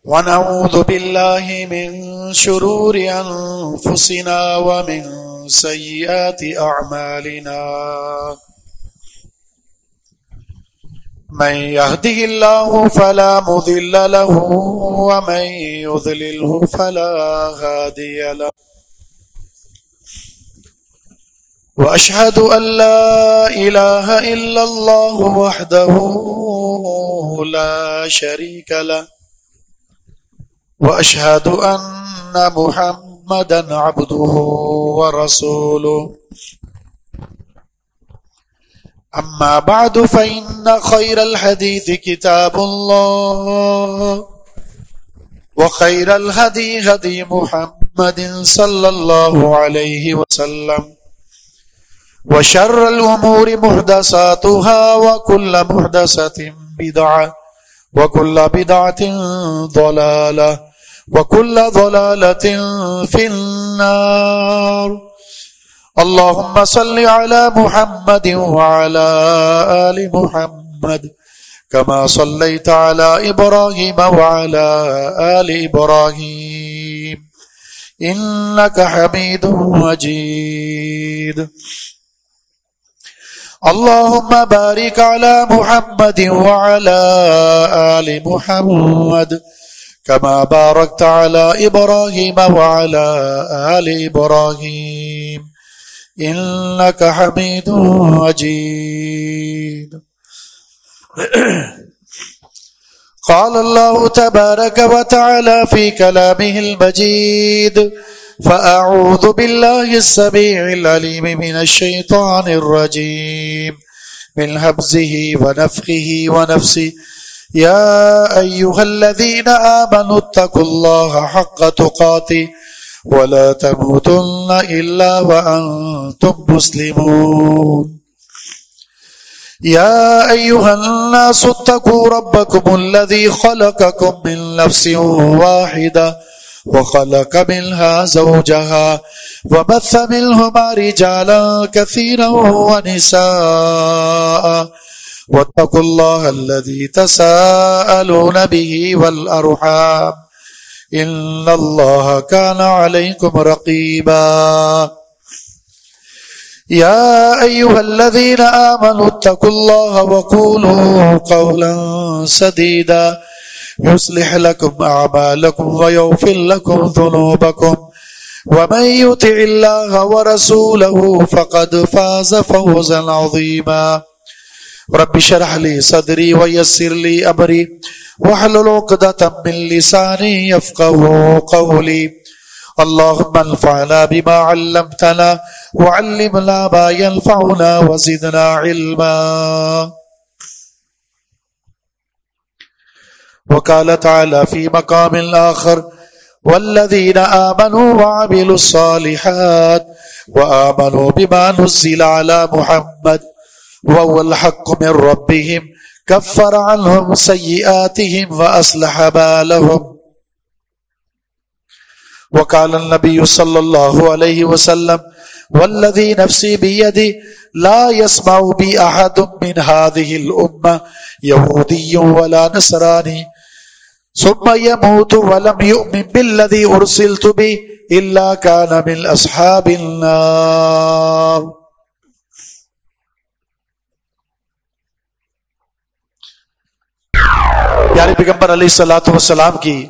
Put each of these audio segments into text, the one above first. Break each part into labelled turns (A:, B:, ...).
A: ونعوذ بالله من شرور أنفسنا ومن سيئات أعمالنا من يهده الله فلا مضل له ومن يضلله فلا هادي له وأشهد أن لا إله إلا الله وحده لا شريك له وأشهد أن محمدا عبده ورسوله أما بعد فإن خير الحديث كتاب الله وخير الهدي هدي محمد صلى الله عليه وسلم وشر الأمور محدثاتها وكل محدثة بدعة وكل بدعة ضلالة وكل ضلالة في النار اللهم صل على محمد وعلى آل محمد كما صليت على إبراهيم وعلى آل إبراهيم إنك حميد مجيد اللهم بارك على محمد وعلى آل محمد كما باركت على إبراهيم وعلى آل إبراهيم إنك حميد مجيد قال الله تبارك وتعالى في كلامه المجيد فأعوذ بالله السميع العليم من الشيطان الرجيم من همزه ونفخه ونفسه يا أيها الذين آمنوا اتقوا الله حق تقاته ولا تموتن إلا وأنتم مسلمون يا أيها الناس اتقوا ربكم الذي خلقكم من نفس واحدة وخلق منها زوجها وبث منهما رجالا كثيرا ونساء واتقوا الله الذي تساءلون به والأرحام إن الله كان عليكم رقيبا يا أيها الذين آمنوا اتقوا الله وقولوا قولا سديدا يصلح لكم أعمالكم ويغفر لكم ذنوبكم ومن يطع الله ورسوله فقد فاز فوزا عظيما رب اشرح لي صدري ويسر لي أمري واحلل عقدة من لساني يفقهوا قولي اللهم انفعنا بما علمتنا وعلمنا ما ينفعنا وزدنا علما وقال تعالى في مقام آخر والذين آمنوا وعملوا الصالحات وآمنوا بما نزل على محمد وهو الحق من ربهم كفر عنهم سيئاتهم وأصلح بالهم وقال النبي صلى الله عليه وسلم والذي نفسي بيدي لا يسمع بي أحد من هذه الأمة يهودي ولا نصراني ثم يموت ولم يؤمن بالذي أرسلت به إلا كان من أصحاب النار پیارے پیغمبر علیہ الصلوۃ والسلام کی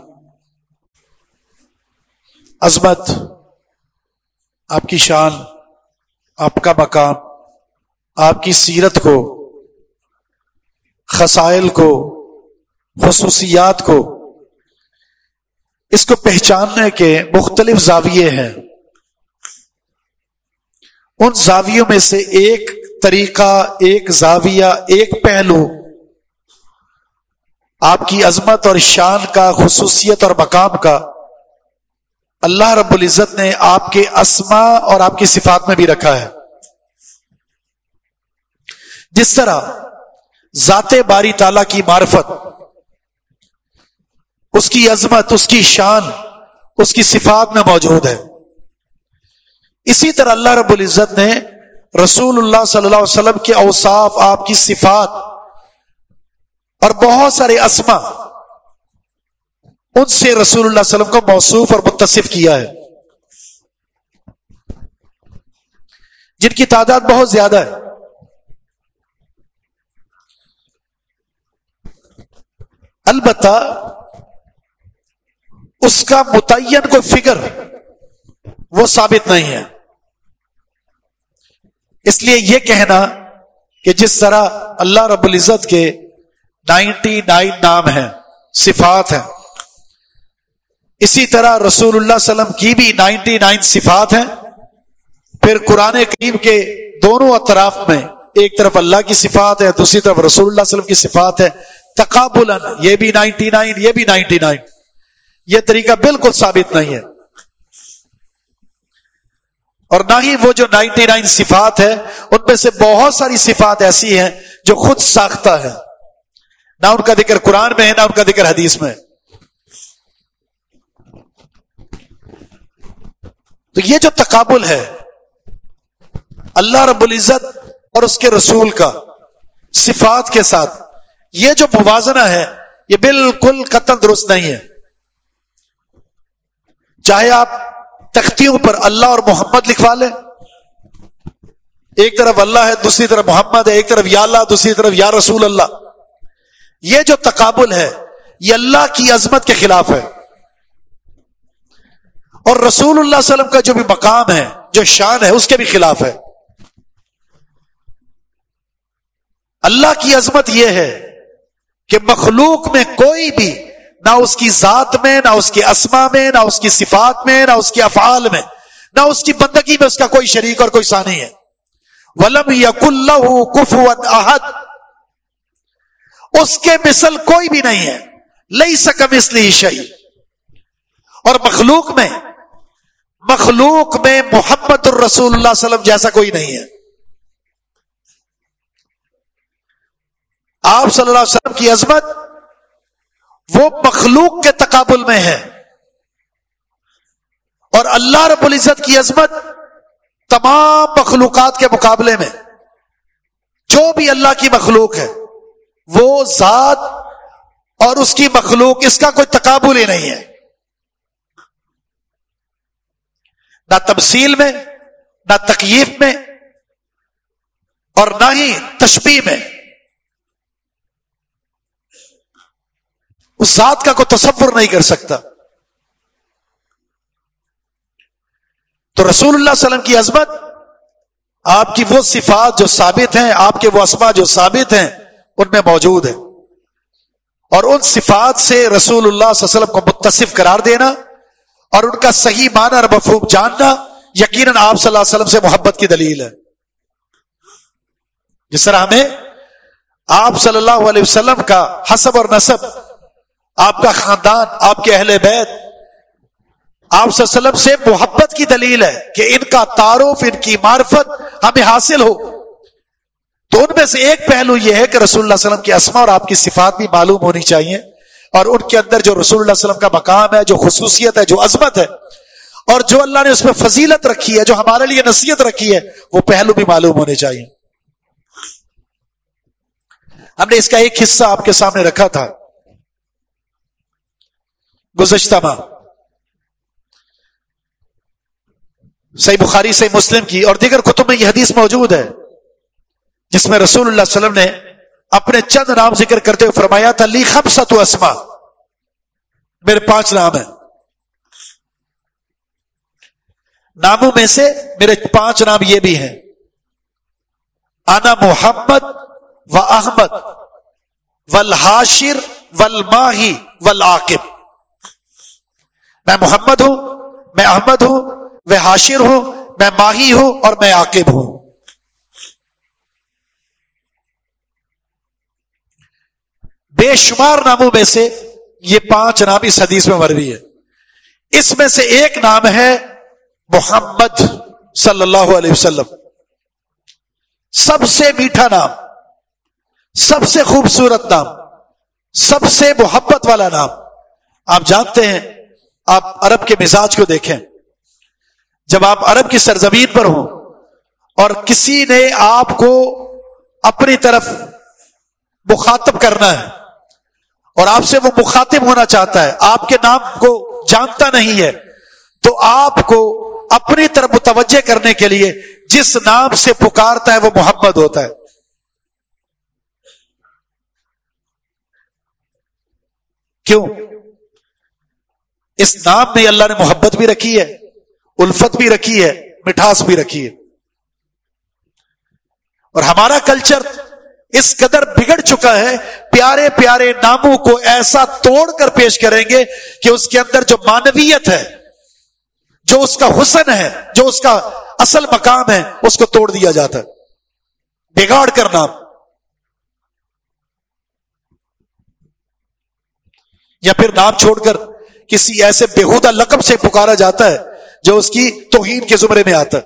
A: عظمت، آپ کی شان، آپ کا مقام، آپ کی سیرت کو، خصائل کو، خصوصیات کو، اس کو پہچاننے کے مختلف زاویے ہیں. ان زاویوں میں سے ایک طریقہ، ایک زاویہ، ایک پہلو آپ کی عظمت اور شان کا، خصوصیت اور مقام کا اللہ رب العزت نے آپ کے اسماء اور آپ کی صفات میں بھی رکھا ہے. جس طرح ذات باری تعالیٰ کی معرفت، اس کی عظمت، اس کی شان، اس کی صفات میں موجود ہے، اسی طرح اللہ رب العزت نے رسول اللہ صلی اللہ علیہ وسلم کے اوصاف، آپ کی صفات اور بہت سارے اسما ان سے رسول اللہ صلی اللہ علیہ وسلم کو موصوف اور متصف کیا ہے، جن کی تعداد بہت زیادہ ہے۔ البتہ اس کا متعین کوئی فگر وہ ثابت نہیں ہے، اس لیے یہ کہنا کہ جس طرح اللہ رب العزت کے 99 نام ہیں، صفات ہیں، اسی طرح رسول اللہ صلی اللہ علیہ وسلم کی بھی 99 صفات ہیں، پھر قرآن کریم کے دونوں اطراف میں ایک طرف اللہ کی صفات ہے، دوسری طرف رسول اللہ صلی اللہ علیہ وسلم کی صفات ہے، تقابلاً یہ بھی 99 یہ بھی 99، یہ طریقہ بالکل ثابت نہیں ہے۔ اور نہ ہی وہ جو 99 صفات ہے ان میں سے بہت ساری صفات ایسی ہیں جو خود ساختہ ہے، نہ ان کا ذکر قرآن میں ہے نہ ان کا ذکر حدیث میں ہے۔ تو یہ جو تقابل ہے اللہ رب العزت اور اس کے رسول کا صفات کے ساتھ، یہ جو موازنہ ہے یہ بالکل قطعاً درست نہیں ہے۔ چاہے آپ تختیوں پر اللہ اور محمد لکھوا لیں، ایک طرف اللہ ہے دوسری طرف محمد ہے، ایک طرف یا اللہ دوسری طرف یا رسول اللہ، یہ جو تقابل ہے یہ اللہ کی عظمت کے خلاف ہے، اور رسول اللہ صلی اللہ علیہ وسلم کا جو بھی مقام ہے جو شان ہے اس کے بھی خلاف ہے۔ اللہ کی عظمت یہ ہے کہ مخلوق میں کوئی بھی نہ اس کی ذات میں نہ اس کے اسما میں نہ اس کی صفات میں نہ اس کے افعال میں نہ اس کی بندگی میں اس کا کوئی شریک اور کوئی ثانی ہے۔ وَلَمْ يَكُنْ لَهُ كُفُوًا أَحَدٌ، اس کے مثل کوئی بھی نہیں ہے، لَيْسَ كَمِثْلِهِ شَيْءٌ۔ اور مخلوق میں محمد الرسول اللہ صلی اللہ علیہ وسلم جیسا کوئی نہیں ہے۔ آپ صلی اللہ علیہ وسلم کی عظمت وہ مخلوق کے تقابل میں ہے، اور اللہ رب العزت کی عظمت تمام مخلوقات کے مقابلے میں، جو بھی اللہ کی مخلوق ہے وہ ذات اور اس کی مخلوق اس کا کوئی تقابل ہی نہیں ہے، نہ تمثیل میں نہ تکییف میں اور نہ ہی تشبیہ میں۔ اس ذات کا کوئی تصور نہیں کر سکتا۔ تو رسول اللہ صلی اللہ علیہ وسلم کی عظمت، آپ کی وہ صفات جو ثابت ہیں، آپ کے وہ اسما جو ثابت ہیں ان میں موجود ہے، اور ان صفات سے رسول اللہ صلی اللہ علیہ وسلم کو متصف قرار دینا اور ان کا صحیح معنی اور مفہوم جاننا یقیناً آپ صلی اللہ علیہ وسلم سے محبت کی دلیل ہے۔ جس طرح ہمیں آپ صلی اللہ علیہ وسلم کا حسب اور نسب، آپ کا خاندان، آپ کے اہل بیت آپ صلی اللہ علیہ وسلم سے محبت کی دلیل ہے کہ ان کا تعارف، ان کی معرفت ہمیں حاصل ہو۔ تو ان میں سے ایک پہلو یہ ہے کہ رسول اللہ صلی اللہ علیہ وسلم کی اسما اور آپ کی صفات بھی معلوم ہونی چاہیے، اور ان کے اندر جو رسول اللہ صلی اللہ علیہ وسلم کا مقام ہے، جو خصوصیت ہے، جو عظمت ہے، اور جو اللہ نے اس میں فضیلت رکھی ہے، جو ہمارے لیے نصیحت رکھی ہے، وہ پہلو بھی معلوم ہونے چاہیے۔ ہم نے اس کا ایک حصہ آپ کے سامنے رکھا تھا گزشتہ ماہ، صحیح بخاری صحیح مسلم کی اور دیگر کتب میں یہ حدیث موجود ہے، جس میں رسول اللہ صلی اللہ علیہ وسلم نے اپنے چند نام ذکر کرتے ہوئے فرمایا تھا، لی خمسۃ اسماء، میرے 5 نام ہیں، ناموں میں سے میرے 5 نام یہ بھی ہیں، انا محمد و احمد والحاشر والماہی والعاقب، میں محمد ہوں، میں احمد ہوں، میں حاشر ہوں، میں ماہی ہوں، اور میں عاقب ہوں۔ بے شمار ناموں میں سے یہ 5 نام اس حدیث میں مروی ہے۔ اس میں سے ایک نام ہے محمد صلی اللہ علیہ وسلم، سب سے میٹھا نام، سب سے خوبصورت نام، سب سے محبت والا نام۔ آپ جانتے ہیں، آپ عرب کے مزاج کو دیکھیں، جب آپ عرب کی سرزمین پر ہوں اور کسی نے آپ کو اپنی طرف مخاطب کرنا ہے اور آپ سے وہ مخاطب ہونا چاہتا ہے، آپ کے نام کو جانتا نہیں ہے، تو آپ کو اپنی طرف متوجہ کرنے کے لیے جس نام سے پکارتا ہے وہ محمد ہوتا ہے. کیوں؟ اس نام میں اللہ نے محبت بھی رکھی ہے، الفت بھی رکھی ہے، مٹھاس بھی رکھی ہے. اور ہمارا کلچر اس قدر بگڑ چکا ہے، پیارے پیارے ناموں کو ایسا توڑ کر پیش کریں گے کہ اس کے اندر جو معنویت ہے، جو اس کا حسن ہے، جو اس کا اصل مقام ہے، اس کو توڑ دیا جاتا ہے، بگاڑ کر نام. یا پھر نام چھوڑ کر کسی ایسے بےہودہ لقب سے پکارا جاتا ہے جو اس کی توہین کے زمرے میں آتا ہے،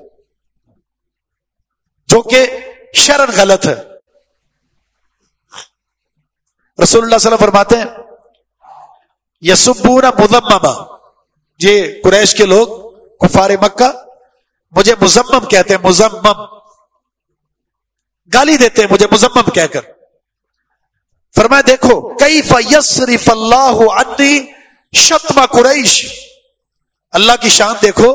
A: جو کہ شرعن غلط ہے. رسول اللہ صلی اللہ علیہ وسلم فرماتے ہیں یسبون مذمما، یہ قریش کے لوگ کفار مکہ مجھے مذمم کہتے ہیں، مذمم گالی دیتے ہیں مجھے مذمم کہہ کر. فرمایا دیکھو کیف یصرف اللہ عنی شتم قریش، اللہ کی شان دیکھو،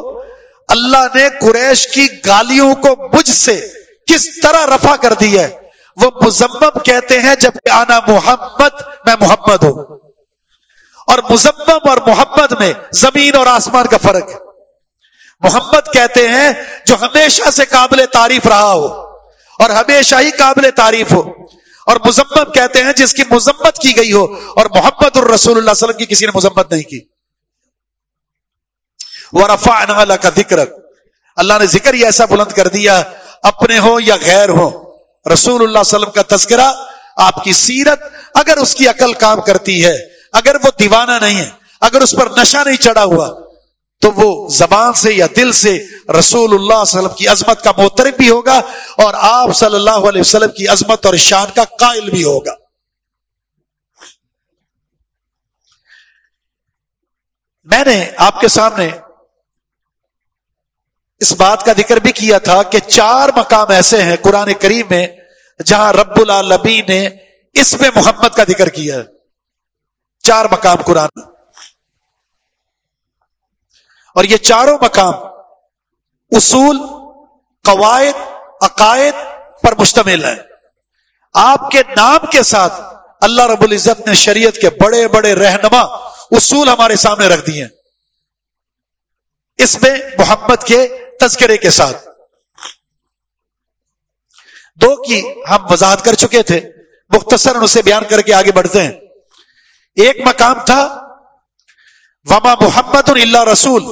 A: اللہ نے قریش کی گالیوں کو مجھ سے کس طرح رفع کر دی ہے. وہ مذمم کہتے ہیں جبکہ انا محمد، میں محمد ہوں. اور مذمم اور محمد میں زمین اور آسمان کا فرق ہے. محمد کہتے ہیں جو ہمیشہ سے قابل تعریف رہا ہو اور ہمیشہ ہی قابل تعریف ہو، اور مذمم کہتے ہیں جس کی مذمت کی گئی ہو، اور محمد الرسول اللہ صلی اللہ علیہ وسلم کی کسی نے مذمت نہیں کی. وَرَفَعْنَا لَكَ ذِكْرَكَ، اللہ نے ذکر ہی ایسا بلند کر دیا، اپنے ہو یا غیر ہو. رسول اللہ صلی اللہ علیہ وسلم کا تذکرہ، آپ کی سیرت، اگر اس کی عقل کام کرتی ہے، اگر وہ دیوانہ نہیں ہے، اگر اس پر نشہ نہیں چڑھا ہوا، تو وہ زبان سے یا دل سے رسول اللہ صلی اللہ علیہ وسلم کی عظمت کا معترف بھی ہوگا اور آپ صلی اللہ علیہ وسلم کی عظمت اور شان کا قائل بھی ہوگا. میں نے آپ کے سامنے اس بات کا ذکر بھی کیا تھا کہ 4 مقام ایسے ہیں قرآن کریم میں جہاں رب العالمین نے اس میں محمد کا ذکر کیا ہے. 4 مقام قرآن میں، اور یہ چاروں مقام اصول، قواعد، عقائد پر مشتمل ہیں. آپ کے نام کے ساتھ اللہ رب العزت نے شریعت کے بڑے بڑے رہنما اصول ہمارے سامنے رکھ دیے ہیں، اس میں محمد کے تذکرے کے ساتھ. 2 کی ہم وضاحت کر چکے تھے، مختصراً اسے بیان کر کے آگے بڑھتے ہیں. ایک مقام تھا وما محمد الا رسول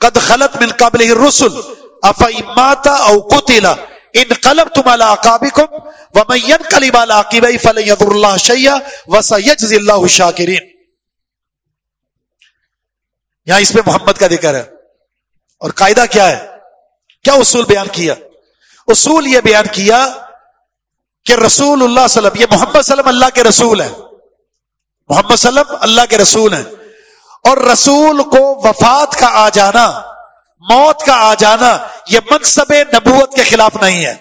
A: قد خلت من قبله الرسل افإن مات او قتل انقلبتم على اعقابكم ومن ينقلب على عقبيه فلن يضر الله شيئا وسيجزي الله الشاكرين. یہاں اس میں محمد کا ذکر ہے. اور قاعدہ کیا ہے، کیا اصول بیان کیا؟ اصول یہ بیان کیا کہ رسول اللہ صلی اللہ علیہ وسلم، یہ محمد صلی اللہ علیہ وسلم اللہ کے رسول ہیں، محمد صلی اللہ علیہ وسلم اللہ کے رسول ہیں، اور رسول کو وفات کا آ جانا، موت کا آ جانا، یہ منصب نبوت کے خلاف نہیں ہے.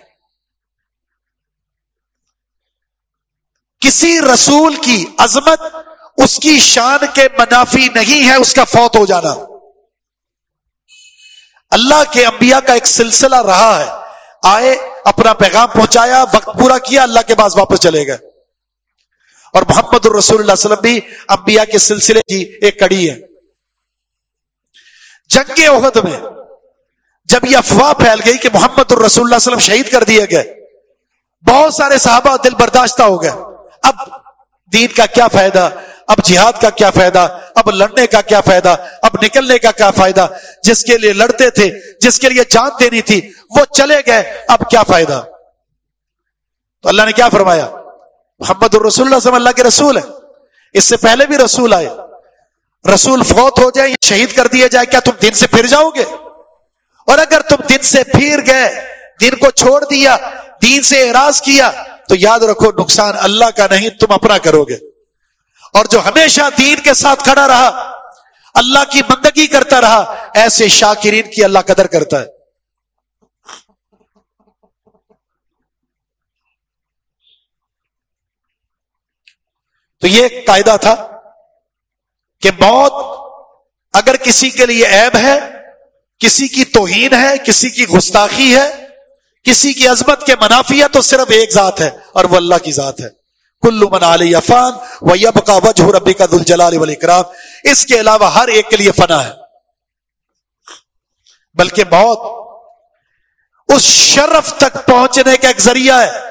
A: کسی رسول کی عظمت اس کی شان کے منافی نہیں ہے اس کا فوت ہو جانا. اللہ کے انبیاء کا ایک سلسلہ رہا ہے، آئے اپنا پیغام پہنچایا، وقت پورا کیا، اللہ کے پاس واپس چلے گئے. اور محمد الرسول اللہ صلی اللہ علیہ وسلم بھی انبیاء کے سلسلے کی ایک کڑی ہے. جنگ احد میں جب یہ افواہ پھیل گئی کہ محمد الرسول اللہ صلی اللہ علیہ وسلم شہید کر دیے گئے، بہت سارے صحابہ دل برداشتہ ہو گئے. اب دین کا کیا فائدہ، اب جہاد کا کیا فائدہ، اب لڑنے کا کیا فائدہ، اب نکلنے کا کیا فائدہ، جس کے لیے لڑتے تھے، جس کے لیے جان دینی تھی وہ چلے گئے، اب کیا فائدہ. تو اللہ نے کیا فرمایا، محمد الرسول اللہ صلی اللہ علیہ وسلم اللہ کے رسول ہیں. اس سے پہلے بھی رسول آئے، رسول فوت ہو جائے یا شہید کر دیے جائے، کیا تم دین سے پھر جاؤ گے؟ اور اگر تم دین سے پھر گئے، دین کو چھوڑ دیا، دین سے اعراض کیا، تو یاد رکھو نقصان اللہ کا نہیں، تم اپنا کرو گے. اور جو ہمیشہ دین کے ساتھ کھڑا رہا، اللہ کی بندگی کرتا رہا، ایسے شاکرین کی اللہ قدر کرتا ہے. تو تو یہ ایک قاعدہ تھا کہ موت اگر کسی کے لیے عیب ہے، کسی کی توہین ہے، کسی کی گستاخی ہے، کسی کی عظمت کے منافی ہے، تو صرف ایک ذات ہے اور وہ اللہ کی ذات ہے. کل من علیہ فان ویبقى وجہ ربک ذو الجلال والاکرام. اس کے علاوہ ہر ایک کے لیے فنا ہے. بلکہ موت اس شرف تک پہنچنے کا ایک ذریعہ ہے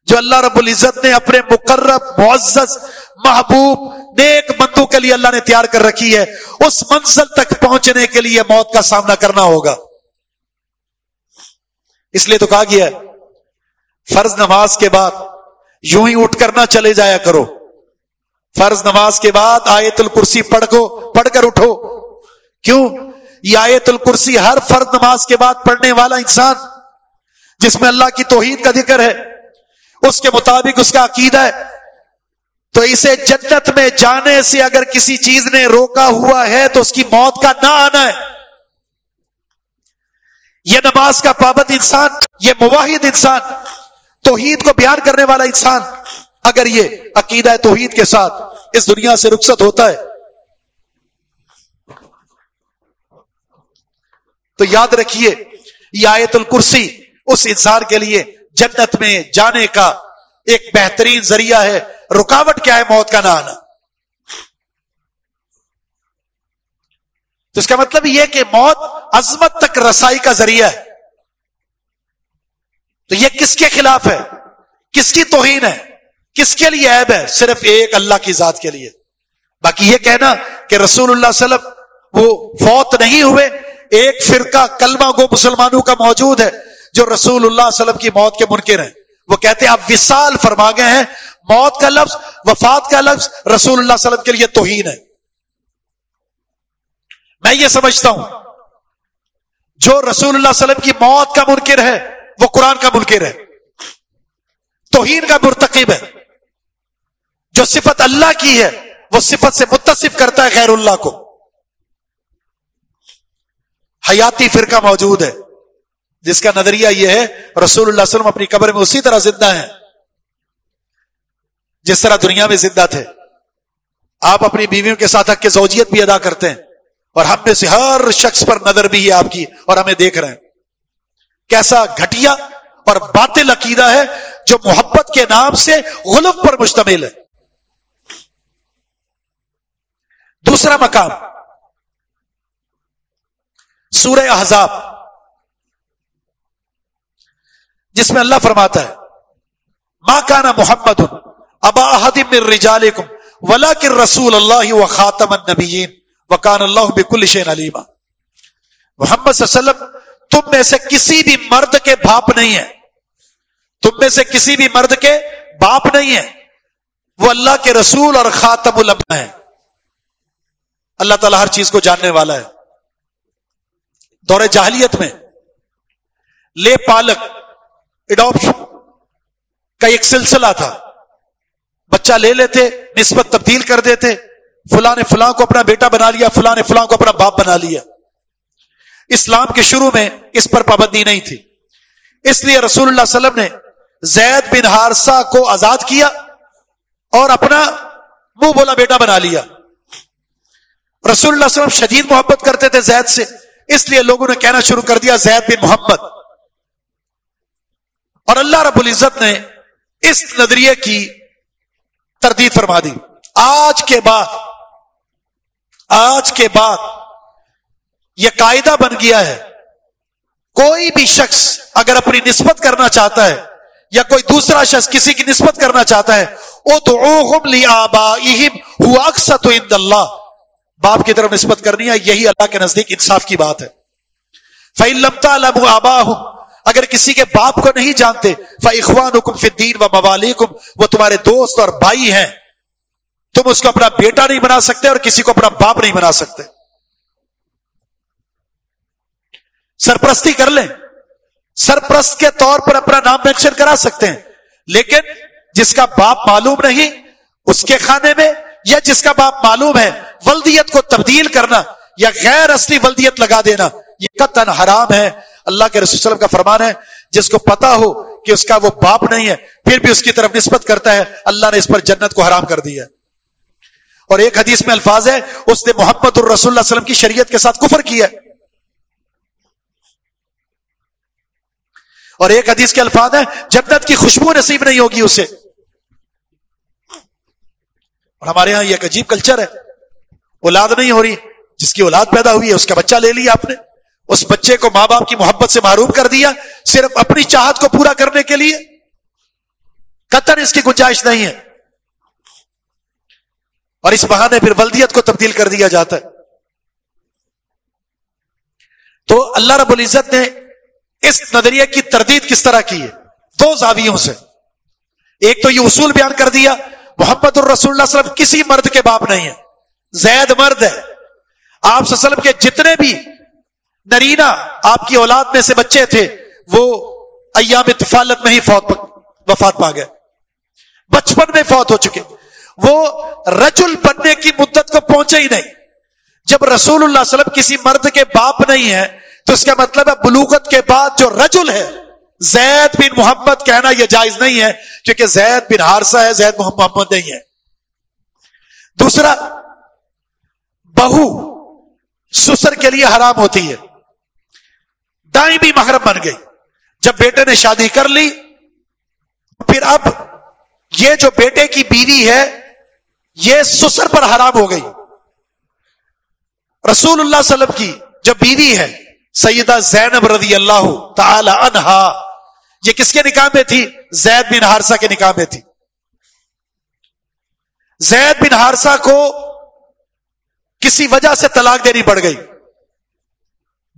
A: جو اللہ رب العزت نے اپنے مقرب، معزز، محبوب، نیک بندوں کے لیے اللہ نے تیار کر رکھی ہے. اس منزل تک پہنچنے کے لیے موت کا سامنا کرنا ہوگا. اس لیے تو کہا گیا ہے فرض نماز کے بعد یوں ہی اٹھ کر نہ چلے جایا کرو. فرض نماز کے بعد آیت الکرسی پڑھ کر اٹھو. کیوں؟ یہ آیت الکرسی ہر فرض نماز کے بعد پڑھنے والا انسان جس میں اللہ کی توحید کا ذکر ہے، اس کے مطابق اس کا عقیدہ ہے، تو اسے جنت میں جانے سے اگر کسی چیز نے روکا ہوا ہے تو اس کی موت کا نہ آنا ہے. یہ نماز کا پابند انسان، یہ موحد انسان، توحید کو بیان کرنے والا انسان اگر یہ عقیدہ توحید کے ساتھ اس دنیا سے رخصت ہوتا ہے تو یاد رکھیے یہ آیت الکرسی اس انسان کے لیے جنت میں جانے کا ایک بہترین ذریعہ ہے. رکاوٹ کیا ہے؟ موت کا نہ آنا. تو اس کا مطلب یہ کہ موت عظمت تک رسائی کا ذریعہ ہے. تو یہ کس کے خلاف ہے؟ کس کی توہین ہے؟ کس کے لیے عیب ہے؟ صرف ایک اللہ کی ذات کے لیے. باقی یہ کہنا کہ رسول اللہ صلی اللہ علیہ وسلم وہ فوت نہیں ہوئے، ایک فرقہ کلمہ گو مسلمانوں کا موجود ہے جو رسول اللہ صلی اللہ علیہ وسلم کی موت کے منکر ہیں. وہ کہتے ہیں آپ وصال فرما گئے ہیں، موت کا لفظ، وفات کا لفظ رسول اللہ صلی اللہ علیہ وسلم کے لیے توہین ہے. میں یہ سمجھتا ہوں جو رسول اللہ صلی اللہ علیہ وسلم کی موت کا منکر ہے وہ قرآن کا منکر ہے، توہین کا مرتکب ہے. جو صفت اللہ کی ہے وہ صفت سے متصف کرتا ہے غیر اللہ کو. حیاتی فرقہ موجود ہے جس کا نظریہ یہ ہے رسول اللہ صلی اللہ علیہ وسلم اپنی قبر میں اسی طرح زندہ ہیں جس طرح دنیا میں زندہ تھے. آپ اپنی بیویوں کے ساتھ حق کے زوجیت بھی ادا کرتے ہیں اور ہم میں سے ہر شخص پر نظر بھی ہے آپ کی اور ہمیں دیکھ رہے ہیں. کیسا گھٹیا اور باطل عقیدہ ہے جو محبت کے نام سے غلو پر مشتمل ہے. دوسرا مقام سورہ احزاب جس میں اللہ فرماتا ہے ما کان محمد ابا احد من رجالکم ولکن رسول اللہ وخاتم النبیین وکان اللہ بکل شیء علیما. محمد صلی اللہ علیہ وسلم تم میں سے کسی بھی مرد کے باپ نہیں ہے، تم میں سے کسی بھی مرد کے باپ نہیں ہے، وہ اللہ کے رسول اور خاتم الانبیاء ہے. اللہ تعالیٰ ہر چیز کو جاننے والا ہے. دور جاہلیت میں لے پالک اڈاپشن کا ایک سلسلہ تھا. بچہ لے لیتے، نسبت تبدیل کر دیتے، فلاں نے فلاں کو اپنا بیٹا بنا لیا، فلاں نے فلاں کو اپنا باپ بنا لیا. اسلام کے شروع میں اس پر پابندی نہیں تھی، اس لیے رسول اللہ صلی اللہ علیہ وسلم نے زید بن حارثہ کو آزاد کیا اور اپنا منہ بولا بیٹا بنا لیا. رسول اللہ صلی اللہ علیہ وسلم شدید محبت کرتے تھے زید سے، اس لیے لوگوں نے کہنا شروع کر دیا زید بن محمد. اور اللہ رب العزت نے اس نظریے کی تردید فرما دی. آج کے بعد یہ قاعدہ بن گیا ہے کوئی بھی شخص اگر اپنی نسبت کرنا چاہتا ہے یا کوئی دوسرا شخص کسی کی نسبت کرنا چاہتا ہے ادعوہم لآبائہم هو اقسط عند اللہ، باپ کی طرف نسبت کرنی ہے، یہی اللہ کے نزدیک انصاف کی بات ہے. فإن لم تعلموا آباءہم، اگر کسی کے باپ کو نہیں جانتے، فإخوانکم فی الدین وموالیکم، وہ تمہارے دوست اور بھائی ہیں، تم اس کو اپنا بیٹا نہیں بنا سکتے اور کسی کو اپنا باپ نہیں بنا سکتے. سرپرستی کر لیں، سرپرست کے طور پر اپنا نام مینشن کرا سکتے ہیں، لیکن جس کا باپ معلوم نہیں اس کے خانے میں، یا جس کا باپ معلوم ہے ولدیت کو تبدیل کرنا یا غیر اصلی ولدیت لگا دینا یہ قطعاً حرام ہے. اللہ کے رسول صلی اللہ علیہ وسلم کا فرمان ہے جس کو پتا ہو کہ اس کا وہ باپ نہیں ہے پھر بھی اس کی طرف نسبت کرتا ہے، اللہ نے اس پر جنت کو حرام کر دیا ہے. اور ایک حدیث میں الفاظ ہے اس نے محمد الرسول اللہ صلی اللہ علیہ وسلم کی شریعت کے ساتھ کفر کیا ہے، اور ایک حدیث کے الفاظ ہیں جنت کی خوشبو نصیب نہیں ہوگی اسے. اور ہمارے ہاں یہ ایک عجیب کلچر ہے، اولاد نہیں ہو رہی، جس کی اولاد پیدا ہوئی ہے اس کا بچہ لے لیا آپ نے، اس بچے کو ماں باپ کی محبت سے محروم کر دیا صرف اپنی چاہت کو پورا کرنے کے لیے. قطعاً اس کی گنجائش نہیں ہے، اور اس بہانے پھر ولدیت کو تبدیل کر دیا جاتا ہے. تو اللہ رب العزت نے اس نظریے کی تردید کس طرح کی ہے؟ دو زاویوں سے. ایک تو یہ اصول بیان کر دیا محمد الرسول اللہ صلی اللہ علیہ وسلم کسی مرد کے باپ نہیں ہے، زید مرد ہے. آپ صلی اللہ علیہ وسلم کے جتنے بھی نرینہ آپ کی اولاد میں سے بچے تھے وہ ایام طفالت میں ہی وفات پا گئے، بچپن میں فوت ہو چکے، وہ رجل بننے کی مدت کو پہنچے ہی نہیں. جب رسول اللہ صلی اللہ علیہ وسلم کسی مرد کے باپ نہیں ہے تو اس کا مطلب ہے بلوغت کے بعد جو رجل ہے، زید بن محمد کہنا یہ جائز نہیں ہے، کیونکہ زید بن حارثہ ہے، زید محمد نہیں ہے. دوسرا، بہو سسر کے لیے حرام ہوتی ہے، دائیں بھی محرم بن گئی. جب بیٹے نے شادی کر لی پھر اب یہ جو بیٹے کی بیوی ہے یہ سسر پر حرام ہو گئی. رسول اللہ صلی اللہ علیہ وسلم کی جو بیوی ہے سیدہ زینب رضی اللہ تعالی عنہا، یہ کس کے نکاح میں تھی؟ زید بن حارثہ کے نکاح میں تھی. زید بن حارثہ کو کسی وجہ سے طلاق دینی پڑ گئی،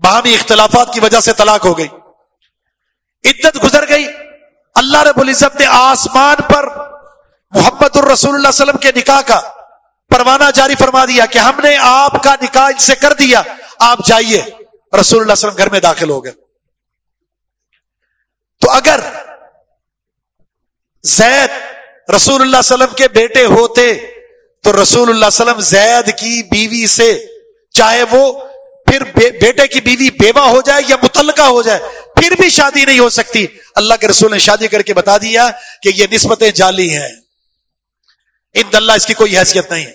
A: باہمی اختلافات کی وجہ سے طلاق ہو گئی. عدت گزر گئی، اللہ رب العزت نے آسمان پر محمد الرسول اللہ صلی اللہ علیہ وسلم کے نکاح کا پروانہ جاری فرما دیا کہ ہم نے آپ کا نکاح ان سے کر دیا، آپ جائیے. رسول اللہ صلی اللہ علیہ وسلم گھر میں داخل ہو گئے. تو اگر زید رسول اللہ صلی اللہ علیہ وسلم کے بیٹے ہوتے تو رسول اللہ صلی اللہ علیہ وسلم زید کی بیوی سے، چاہے وہ پھر بیٹے کی بیوی بیوہ ہو جائے یا مطلقہ ہو جائے، پھر بھی شادی نہیں ہو سکتی. اللہ کے رسول نے شادی کر کے بتا دیا کہ یہ نسبتیں جعلی ہیں، ان اللہ اس کی کوئی حیثیت نہیں ہے.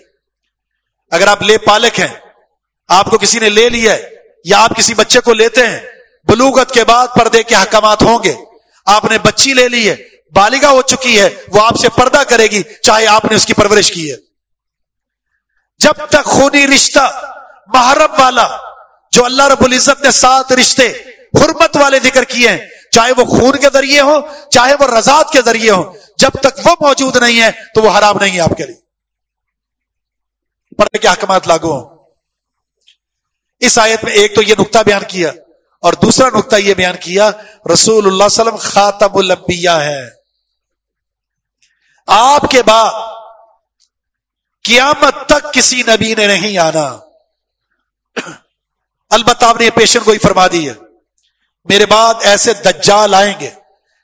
A: اگر آپ لے پالک ہیں، آپ کو کسی نے لے لیا ہے یا آپ کسی بچے کو لیتے ہیں، بلوغت کے بعد پردے کے احکامات ہوں گے. آپ نے بچی لے لی ہے، بالغہ ہو چکی ہے، وہ آپ سے پردہ کرے گی چاہے آپ نے اس کی پرورش کی ہے. جب تک خونی رشتہ محرم والا جو اللہ رب العزت نے 7 رشتے حرمت والے ذکر کیے ہیں، چاہے وہ خون کے ذریعے ہوں چاہے وہ رضاعت کے ذریعے ہوں، جب تک وہ موجود نہیں ہے تو وہ حرام نہیں ہے آپ کے لیے، پردے کے احکامات لاگو ہوں. اس آیت میں ایک تو یہ نقطہ بیان کیا، اور دوسرا نقطہ یہ بیان کیا رسول اللہ صلی اللہ علیہ وسلم خاتم الانبیاء ہے. آپ کے بعد قیامت تک کسی نبی نے نہیں آنا. البتہ آپ نے یہ پیشن گوئی فرما دی ہے، میرے بعد ایسے دجال آئیں گے،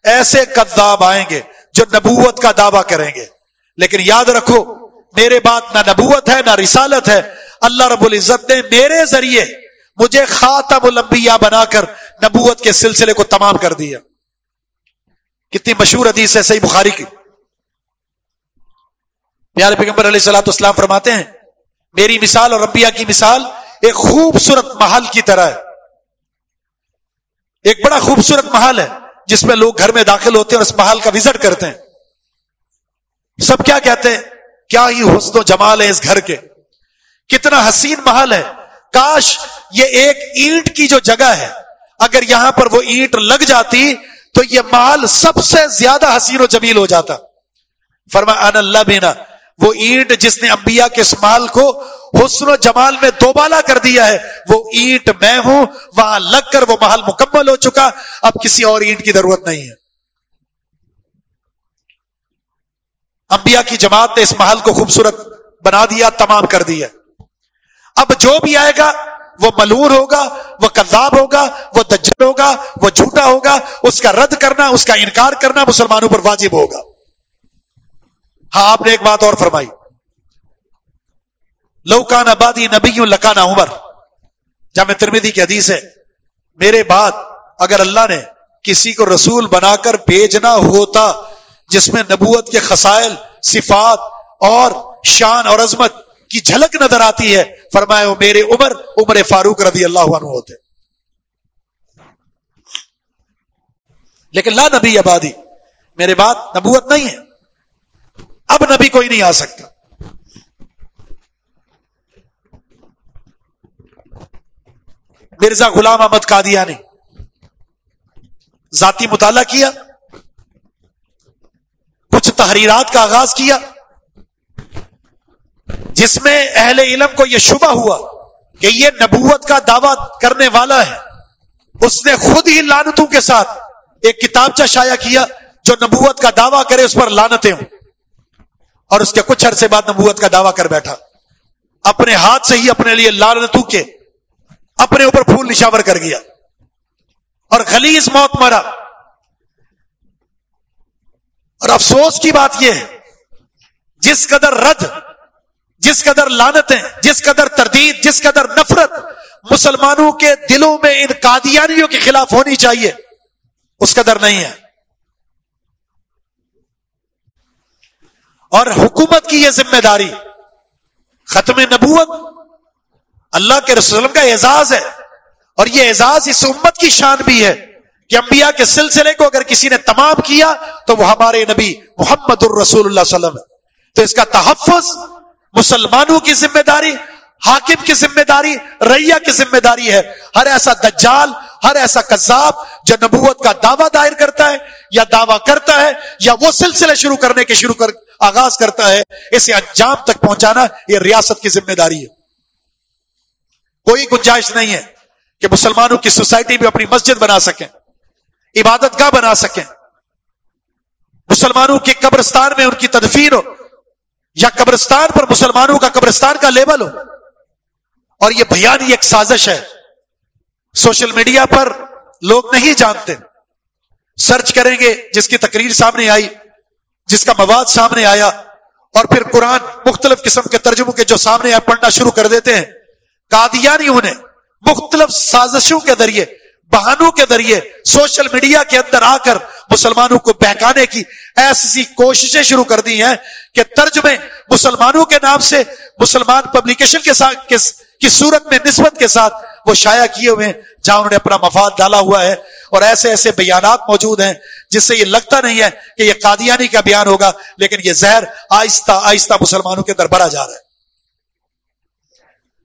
A: ایسے کذاب آئیں گے جو نبوت کا دعویٰ کریں گے، لیکن یاد رکھو میرے بعد نہ نبوت ہے نہ رسالت ہے. اللہ رب العزت نے میرے ذریعے مجھے خاتم الانبیاء بنا کر نبوت کے سلسلے کو تمام کر دیا. کتنی مشہور حدیث ہے صحیح بخاری کی. پیارے پیغمبر علیہ الصلوۃ والسلام فرماتے ہیں میری مثال اور انبیاء کی مثال ایک خوبصورت محل کی طرح ہے. ایک بڑا خوبصورت محل ہے جس میں لوگ گھر میں داخل ہوتے ہیں اور اس محل کا وزٹ کرتے ہیں. سب کیا کہتے ہیں؟ کیا ہی حسن و جمال ہے اس گھر کے، کتنا حسین محل ہے. کاش یہ ایک اینٹ کی جو جگہ ہے اگر یہاں پر وہ اینٹ لگ جاتی تو یہ محل سب سے زیادہ حسین و جمیل ہو جاتا. فرمایا ان اللہ بنا، وہ اینٹ جس نے انبیاء کے اس محل کو حسن و جمال میں دوبالا کر دیا ہے، وہ اینٹ میں ہوں. وہاں لگ کر وہ محل مکمل ہو چکا، اب کسی اور اینٹ کی ضرورت نہیں ہے. انبیاء کی جماعت نے اس محل کو خوبصورت بنا دیا، تمام کر دیا. اب جو بھی آئے گا وہ ملعون ہوگا، وہ کذاب ہوگا، وہ دجال ہوگا، وہ جھوٹا ہوگا. اس کا رد کرنا، اس کا انکار کرنا مسلمانوں پر واجب ہوگا. ہاں آپ نے ایک بات اور فرمائی، لو کان بعدی نبی لکان عمر. جامع ترمذی کی حدیث ہے میرے بعد اگر اللہ نے کسی کو رسول بنا کر بھیجنا ہوتا جس میں نبوت کے خصائل، صفات اور شان اور عظمت کی جھلک نظر آتی ہے، فرمایا وہ میرے عمر فاروق رضی اللہ عنہ ہوتے. لیکن لا نبی عبادی، میرے بعد نبوت نہیں ہے، اب نبی کوئی نہیں آ سکتا. مرزا غلام احمد قادیانی ذاتی مطالعہ کیا، کچھ تحریرات کا آغاز کیا جس میں اہل علم کو یہ شبہ ہوا کہ یہ نبوت کا دعویٰ کرنے والا ہے. اس نے خود ہی لعنتوں کے ساتھ ایک کتابچہ شائع کیا، جو نبوت کا دعویٰ کرے اس پر لعنتیں ہوں، اور اس کے کچھ عرصے بعد نبوت کا دعویٰ کر بیٹھا. اپنے ہاتھ سے ہی اپنے لیے لعنتوں کے اپنے اوپر پھول نشاور کر گیا اور غلیظ موت مرا. اور افسوس کی بات یہ ہے، جس قدر رد، جس قدر لعنتیں، جس قدر تردید، جس قدر نفرت مسلمانوں کے دلوں میں ان قادیانیوں کے خلاف ہونی چاہیے، اس قدر نہیں ہے. اور حکومت کی یہ ذمہ داری، ختم نبوت اللہ کے رسول کا اعزاز ہے، اور یہ اعزاز اس امت کی شان بھی ہے کہ انبیاء کے سلسلے کو اگر کسی نے تمام کیا تو وہ ہمارے نبی محمد الرسول اللہ صلی اللہ علیہ وسلم. تو اس کا تحفظ مسلمانوں کی ذمہ داری، حاکم کی ذمہ داری، رعیہ کی ذمہ داری ہے. ہر ایسا دجال، ہر ایسا کذاب جو نبوت کا دعویٰ دائر کرتا ہے یا دعویٰ کرتا ہے یا وہ سلسلے آغاز کرتا ہے، اسے انجام تک پہنچانا یہ ریاست کی ذمہ داری ہے. کوئی گنجائش نہیں ہے کہ مسلمانوں کی سوسائٹی میں اپنی مسجد بنا سکیں، عبادت گاہ بنا سکیں، مسلمانوں کے قبرستان میں ان کی تدفین ہو، یا قبرستان پر مسلمانوں کا قبرستان کا لیبل ہو. اور یہ بیانی ایک سازش ہے، سوشل میڈیا پر لوگ نہیں جانتے. سرچ کریں گے، جس کی تقریر سامنے آئی، جس کا مواد سامنے آیا، اور پھر قرآن مختلف قسم کے ترجموں کے جو سامنے آئے پڑھنا شروع کر دیتے ہیں. قادیانیوں نے مختلف سازشوں کے ذریعے، بہانوں کے ذریعے سوشل میڈیا کے اندر آ کر مسلمانوں کو بہکانے کی ایسی کوششیں شروع کر دی ہیں کہ ترجمے مسلمانوں کے نام سے مسلمان پبلیکیشن کے ساتھ کی صورت میں نسبت کے ساتھ وہ شائع کیے ہوئے ہیں، جہاں انہوں نے اپنا مفاد ڈالا ہوا ہے. اور ایسے ایسے بیانات موجود ہیں جس سے یہ لگتا نہیں ہے کہ یہ قادیانی کا بیان ہوگا، لیکن یہ زہر آہستہ آہستہ مسلمانوں کے اندر بھرا جا رہا ہے.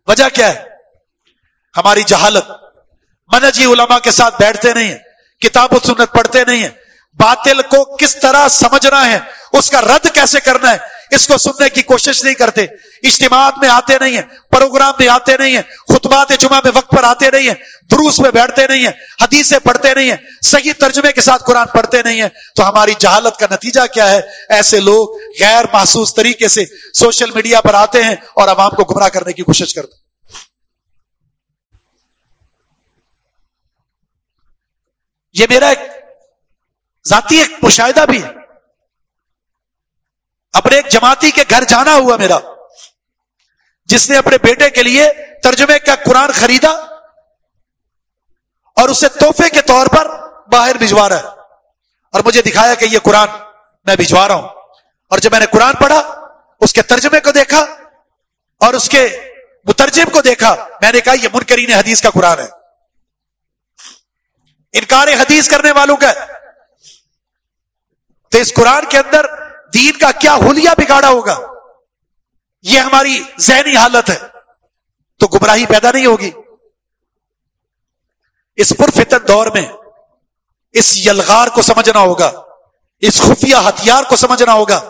A: وجہ کیا ہے؟ ہماری جہالت. منہجی علماء کے ساتھ بیٹھتے نہیں ہیں، کتاب و سنت پڑھتے نہیں ہیں، باطل کو کس طرح سمجھنا ہے، اس کا رد کیسے کرنا ہے، اس کو سننے کی کوشش نہیں کرتے. اجتماعات میں آتے نہیں ہیں، پروگرام میں آتے نہیں ہیں، خطبات جمعہ میں وقت پر آتے نہیں ہیں، دروس میں بیٹھتے نہیں ہیں، حدیثیں پڑھتے نہیں ہیں، صحیح ترجمے کے ساتھ قرآن پڑھتے نہیں ہیں. تو ہماری جہالت کا نتیجہ کیا ہے؟ ایسے لوگ غیر محسوس طریقے سے سوشل میڈیا پر آتے ہیں اور عوام کو گمراہ کرنے کی کوشش کرتے ہیں. یہ میرا ایک ذاتی ایک مشاہدہ بھی ہے. اپنے ایک جماعتی کے گھر جانا ہوا میرا، جس نے اپنے بیٹے کے لیے ترجمے کا قرآن خریدا اور اسے تحفے کے طور پر باہر بھجوا رہا ہے، اور مجھے دکھایا کہ یہ قرآن میں بھجوا رہا ہوں. اور جب میں نے قرآن پڑھا، اس کے ترجمے کو دیکھا اور اس کے مترجم کو دیکھا، میں نے کہا یہ منکرین حدیث کا قرآن ہے، انکار حدیث کرنے والوں کا. تو اس قرآن کے اندر دین کا کیا حلیہ بگاڑا ہوگا؟ یہ ہماری ذہنی حالت ہے، تو گمراہی پیدا نہیں ہوگی. اس پرفتن دور میں اس یلغار کو سمجھنا ہوگا، اس خفیہ ہتھیار کو سمجھنا ہوگا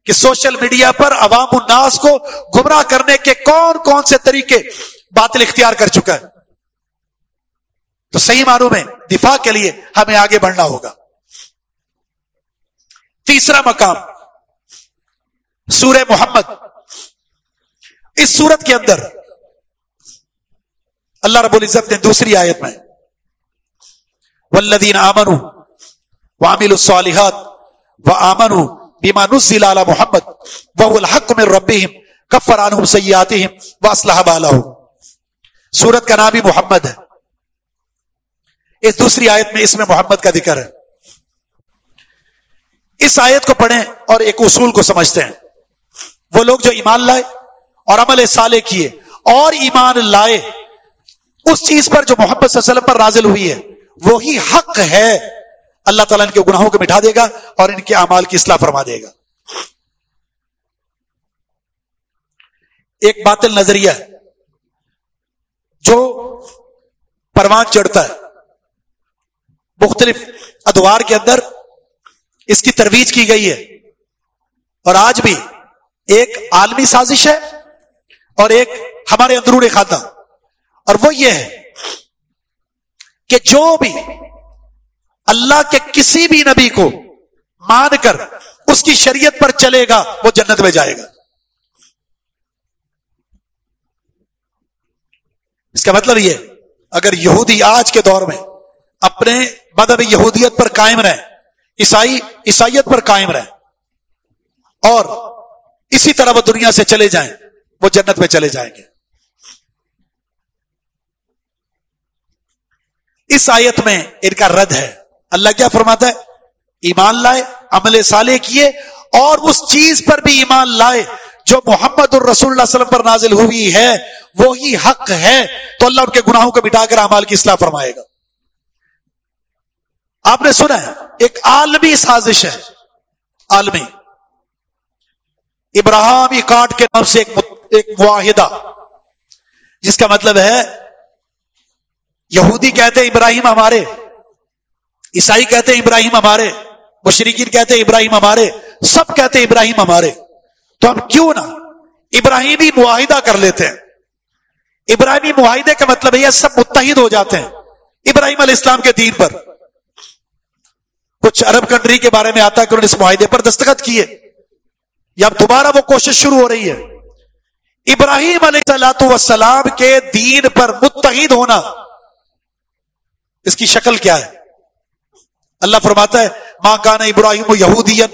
A: کہ سوشل میڈیا پر عوام الناس کو گمراہ کرنے کے کون کون سے طریقے باطل اختیار کر چکا ہے. تو صحیح معنوں میں دفاع کے لیے ہمیں آگے بڑھنا ہوگا. تیسرا مقام سورہ محمد. اس سورت کے اندر اللہ رب العزت نے دوسری آیت میں والذین آمنوا وعملوا الصالحات وآمنوا بما نزل على محمد وهو الحق من ربهم کفر عنهم سیئاتهم واصلح بالهم. سورت کا نام ہی محمد ہے. اس دوسری آیت میں اس میں محمد کا ذکر ہے. اس آیت کو پڑھیں اور ایک اصول کو سمجھتے ہیں. وہ لوگ جو ایمان لائے اور عمل صالح کیے اور ایمان لائے اس چیز پر جو محمد صلی اللہ علیہ وسلم پر نازل ہوئی ہے، وہی حق ہے، اللہ تعالیٰ ان کے گناہوں کو مٹا دے گا اور ان کے اعمال کی اصلاح فرما دے گا۔ ایک باطل نظریہ ہے جو پروان چڑھتا ہے، مختلف ادوار کے اندر اس کی ترویج کی گئی ہے، اور آج بھی ایک عالمی سازش ہے اور ایک ہمارے اندرون خانہ، اور وہ یہ ہے کہ جو بھی اللہ کے کسی بھی نبی کو مان کر اس کی شریعت پر چلے گا وہ جنت میں جائے گا۔ اس کا مطلب یہ، اگر یہودی آج کے دور میں اپنے مذہب یہودیت پر قائم رہیں، عیسائیت پر قائم رہیں اور اسی طرح وہ دنیا سے چلے جائیں، وہ جنت میں چلے جائیں گے۔ اس آیت میں ان کا رد ہے۔ اللہ کیا فرماتا ہے؟ ایمان لائے، عمل صالح کیے اور اس چیز پر بھی ایمان لائے جو محمد الرسول اللہ صلی اللہ علیہ وسلم پر نازل ہوئی ہے، وہی حق ہے، تو اللہ ان کے گناہوں کو مٹا کر اعمال کی اصلاح فرمائے گا۔ آپ نے سنا ہے ایک عالمی سازش ہے، عالمی، ابراہیمی کارڈ کے نام سے ایک معاہدہ، جس کا مطلب ہے یہودی کہتے ہیں ابراہیم ہمارے، عیسائی کہتے ہیں ابراہیم ہمارے، مشرکین کہتے ہیں ابراہیم ہمارے، سب کہتے ہیں ابراہیم ہمارے، تو ہم کیوں نہ ابراہیمی معاہدہ کر لیتے ہیں۔ ابراہیمی معاہدے کا مطلب ہے سب متحد ہو جاتے ہیں ابراہیم علیہ السلام کے دین پر۔ کچھ عرب کنٹری کے بارے میں آتا ہے کہ انہوں نے اس معاہدے پر دستخط کیے، یا اب دوبارہ وہ کوشش شروع ہو رہی ہے۔ ابراہیم علیہ السلام کے دین پر متحد ہونا، اس کی شکل کیا ہے؟ اللہ فرماتا ہے ما کان ابراہیم یہودیا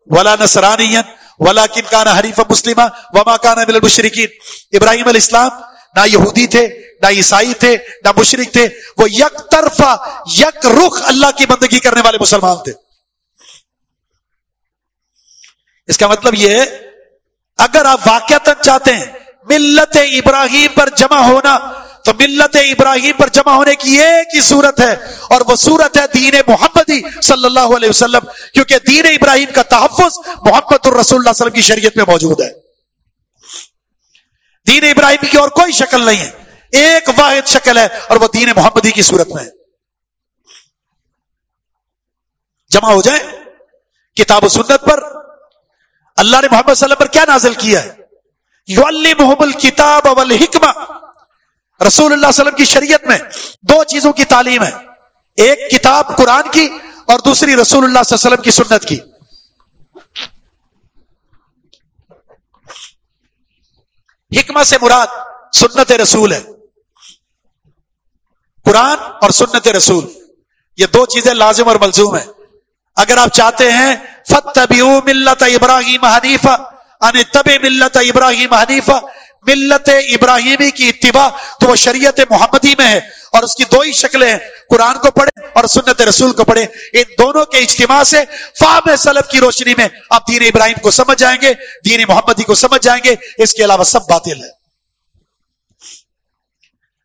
A: ولا نصرانیا ولکن کان حنیفا مسلما وما کان من المشرکین۔ ابراہیم علیہ السلام نہ یہودی تھے، نہ عیسائی تھے، نہ مشرک تھے، وہ یک طرفہ یک رخ اللہ کی بندگی کرنے والے مسلمان تھے۔ اس کا مطلب یہ ہے اگر آپ واقعتاً چاہتے ہیں ملت ابراہیم پر جمع ہونا، تو ملت ابراہیم پر جمع ہونے کی ایک ہی صورت ہے، اور وہ صورت ہے دین محمدی صلی اللہ علیہ وسلم، کیونکہ دین ابراہیم کا تحفظ محمد الرسول اللہ صلی اللہ علیہ وسلم کی شریعت میں موجود ہے۔ دین ابراہیم کی اور کوئی شکل نہیں ہے، ایک واحد شکل ہے، اور وہ دین محمدی کی صورت میں ہے۔ جمع ہو جائیں کتاب و سنت پر۔ اللہ نے محمد صلی اللہ علیہ وسلم پر کیا نازل کیا ہے؟ یعلمہم الکتاب والحکمہ۔ رسول اللہ صلی اللہ علیہ وسلم کی شریعت میں دو چیزوں کی تعلیم ہے، ایک کتاب قرآن کی اور دوسری رسول اللہ صلی اللہ علیہ وسلم کی سنت کی۔ حکمہ سے مراد سنت رسول ہے، قرآن اور سنت رسول، یہ دو چیزیں لازم اور ملزوم ہیں۔ اگر آپ چاہتے ہیں فَاتَّبِعُوا مِلَّةَ إِبْرَاهِيمَ حَنِيفًا ان اتبع ملت ابراہیم حنیفہ، ملت ابراہیمی کی اتباع تو وہ شریعت محمدی میں ہے، اور اس کی دو ہی شکلیں ہیں، قرآن کو پڑھیں اور سنت رسول کو پڑھیں۔ ان دونوں کے اجتماع سے فہم سلف کی روشنی میں آپ دین ابراہیم کو سمجھ جائیں گے، دین محمدی کو سمجھ جائیں گے، اس کے علاوہ سب باطل ہے۔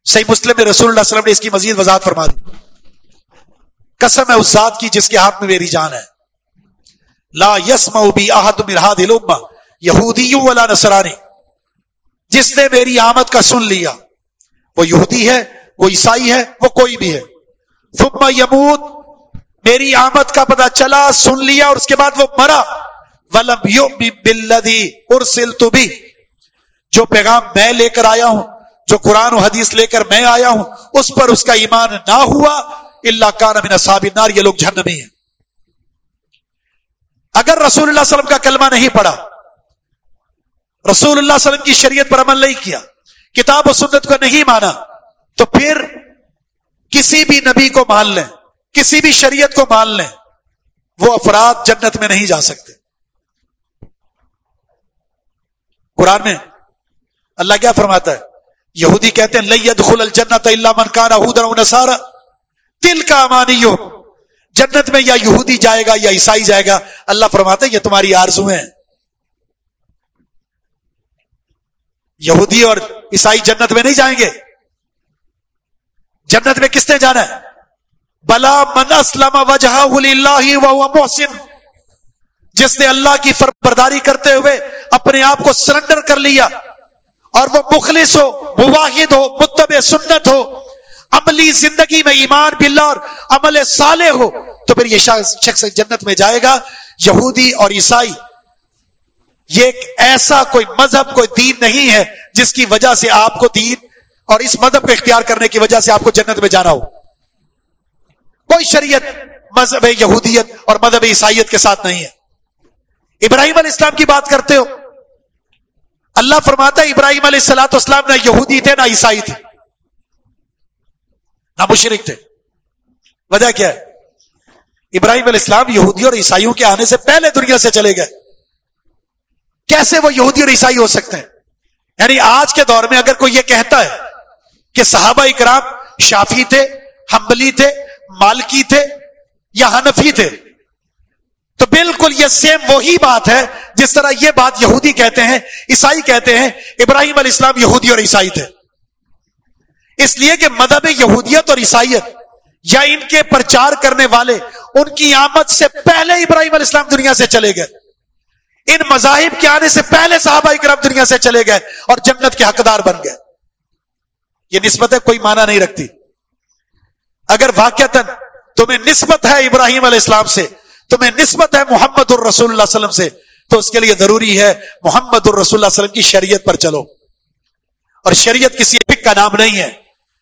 A: صحیح مسلم میں رسول اللہ صلی اللہ علیہ وسلم نے اس کی مزید وضاحت فرما دی، قسم ہے اس ذات کی جس کے ہاتھ میں میری جان ہے، لا يسمع بی احد من هذه الامہ یہودی ولا نصرانی، جس نے میری آمد کا سن لیا، وہ یہودی ہے، وہ عیسائی ہے، وہ کوئی بھی ہے، ثم یموت، میری آمد کا پتہ چلا، سن لیا، اور اس کے بعد وہ مرا، ولم یؤمن بالذی ارسلت بہ، جو پیغام میں لے کر آیا ہوں، جو قرآن و حدیث لے کر میں آیا ہوں، اس پر اس کا ایمان نہ ہوا، الا کان من اصحاب النار، یہ لوگ جہنمی ہیں۔ اگر رسول اللہ صلی اللہ علیہ وسلم کا کلمہ نہیں پڑھا، رسول اللہ صلی اللہ علیہ وسلم کی شریعت پر عمل نہیں کیا، کتاب و سنت کو نہیں مانا، تو پھر کسی بھی نبی کو مان لیں، کسی بھی شریعت کو مان لیں، وہ افراد جنت میں نہیں جا سکتے۔ قرآن میں اللہ کیا فرماتا ہے؟ یہودی کہتے ہیں لن يدخل الجنت الا من كان هودا او نصارى تلك امانيهم، جنت میں یا یہودی جائے گا یا عیسائی جائے گا۔ اللہ فرماتے ہیں یہ تمہاری آرزویں ہیں، یہودی اور عیسائی جنت میں نہیں جائیں گے. جنت میں کس نے جانا ہے؟ بلا من اسلم وجہہ للہ وہو محسن، جس نے اللہ کی فرمانبرداری کرتے ہوئے اپنے آپ کو سرنڈر کر لیا اور وہ مخلص ہو، موحد ہو، متبع سنت ہو، عملی زندگی میں ایمان باللہ اور عمل صالح ہو، تو پھر یہ شخص جنت میں جائے گا. یہودی اور عیسائی یہ ایک ایسا کوئی مذہب، کوئی دین نہیں ہے جس کی وجہ سے آپ کو دین اور اس مذہب کو اختیار کرنے کی وجہ سے آپ کو جنت میں جانا ہو. کوئی شریعت مذہب یہودیت اور مذہب عیسائیت کے ساتھ نہیں ہے. ابراہیم علیہ السلام کی بات کرتے ہو، اللہ فرماتا ہے ابراہیم علیہ السلام نہ یہودی تھے نہ عیسائی تھے نہ مشرک تھے. وجہ کیا ہے؟ ابراہیم علیہ السلام یہودی اور عیسائیوں کے آنے سے پہلے دنیا سے چلے گئے. کیسے وہ یہودی اور عیسائی ہو سکتے ہیں؟ یعنی آج کے دور میں اگر کوئی یہ کہتا ہے کہ صحابہ اکرام شافعی تھے، حنبلی تھے، مالکی تھے یا حنفی تھے، تو بالکل یہ سیم وہی بات ہے جس طرح یہ بات یہودی کہتے ہیں، عیسائی کہتے ہیں ابراہیم علیہ السلام یہودی اور عیسائی تھے. اس لیے کہ مذہب یہودیت اور عیسائیت یا ان کے پرچار کرنے والے ان کی آمد سے پہلے ابراہیم علیہ السلام دنیا سے چلے گئے. ان مذاہب کے آنے سے پہلے صحابہ اکرام دنیا سے چلے گئے اور جنت کے حقدار بن گئے. یہ نسبتیں کوئی معنی نہیں رکھتی. اگر واقعتاً تمہیں نسبت ہے ابراہیم علیہ السلام سے، تمہیں نسبت ہے محمد الرسول اللہ صلی اللہ علیہ وسلم سے، تو اس کے لیے ضروری ہے محمد الرسول اللہ صلی اللہ علیہ وسلم کی شریعت پر چلو. اور شریعت کسی فقہ کا نام نہیں ہے،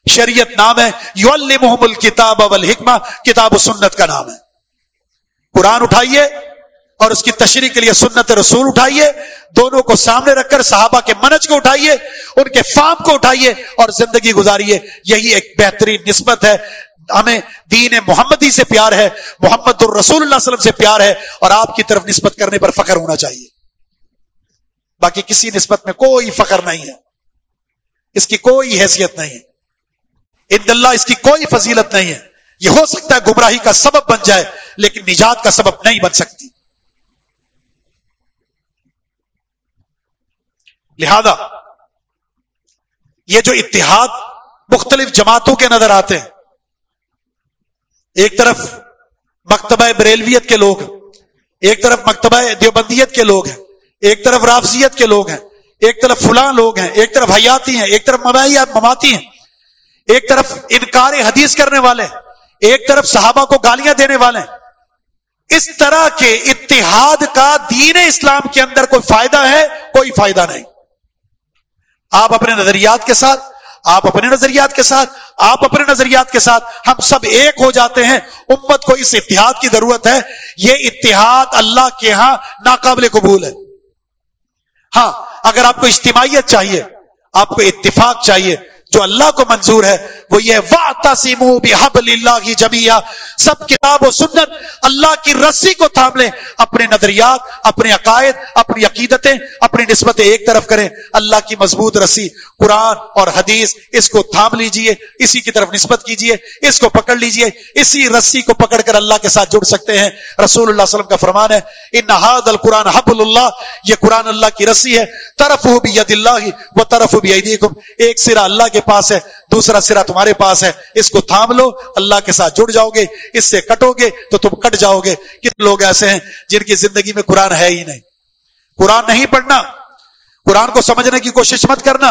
A: شریعت نام ہے یعلمہم الکتاب والحکمہ، کتاب و سنت کا نام ہے. قرآن اٹھائیے اور اس کی تشریح کے لیے سنت رسول اٹھائیے، دونوں کو سامنے رکھ کر صحابہ کے منہج کو اٹھائیے، ان کے فہم کو اٹھائیے اور زندگی گزاریے. یہی ایک بہترین نسبت ہے. ہمیں دین محمدی سے پیار ہے، محمد الرسول اللہ صلی اللہ علیہ وسلم سے پیار ہے، اور آپ کی طرف نسبت کرنے پر فخر ہونا چاہیے. باقی کسی نسبت میں کوئی فخر نہیں ہے، اس کی کوئی حیثیت نہیں ہے، عند اللہ اس کی کوئی فضیلت نہیں ہے. یہ ہو سکتا ہے گمراہی کا سبب بن جائے لیکن نجات کا سبب نہیں بن سکتی. لہذا یہ جو اتحاد مختلف جماعتوں کے نظر آتے ہیں، ایک طرف مکتبہ بریلویت کے لوگ ہیں، ایک طرف مکتبہ دیوبندیت کے لوگ ہیں، ایک طرف رافضیت کے لوگ ہیں، ایک طرف فلاں لوگ ہیں، ایک طرف حیاتی ہیں، ایک طرف مماتی ہیں، ایک طرف انکار حدیث کرنے والے ہیں، ایک طرف صحابہ کو گالیاں دینے والے ہیں. اس طرح کے اتحاد کا دین اسلام کے اندر کوئی فائدہ ہے؟ کوئی فائدہ نہیں. آپ اپنے نظریات کے ساتھ، آپ اپنے نظریات کے ساتھ، آپ اپنے نظریات کے ساتھ، ہم سب ایک ہو جاتے ہیں. امت کو اس اتحاد کی ضرورت ہے. یہ اتحاد اللہ کے ہاں ناقابل قبول ہے. ہاں اگر آپ کو اجتماعیت چاہیے، آپ کو اتفاق چاہیے، جو اللہ کو منظور ہے وہ یہ وَاعْتَصِمُوا بِحَبْلِ اللَّهِ جَمِيعًا، سب کتاب و سنت اللہ کی رسی کو تھام لیں، اپنے نظریات، اپنے عقائد، اپنی عقیدتیں، اپنی نسبتیں ایک طرف کریں. اللہ کی مضبوط رسی قرآن اور حدیث، اس کو تھام لیجئے، اسی کی طرف نسبت کیجئے، اس کو پکڑ لیجئے. اسی رسی کو پکڑ کر اللہ کے ساتھ جڑ سکتے ہیں. رسول اللہ صلی اللہ علیہ وسلم کا فرمان ہے ان ھذا القرآن حبل اللہ، یہ قرآن اللہ کی رسی ہے. طرفہ بید اللہ و طرفہ بیدیکم، ایک سرا اللہ کے پاس ہے، دوسرا سرا تمہارے پاس ہے. اس کو تھام لو، اللہ کے ساتھ جڑ جاؤ گے. اس سے کٹو گے تو تم کٹ جاؤ گے. کتنے لوگ ایسے ہیں جن کی زندگی میں قرآن ہے ہی نہیں. قرآن نہیں پڑھنا، قرآن کو سمجھنے کی کوشش مت کرنا.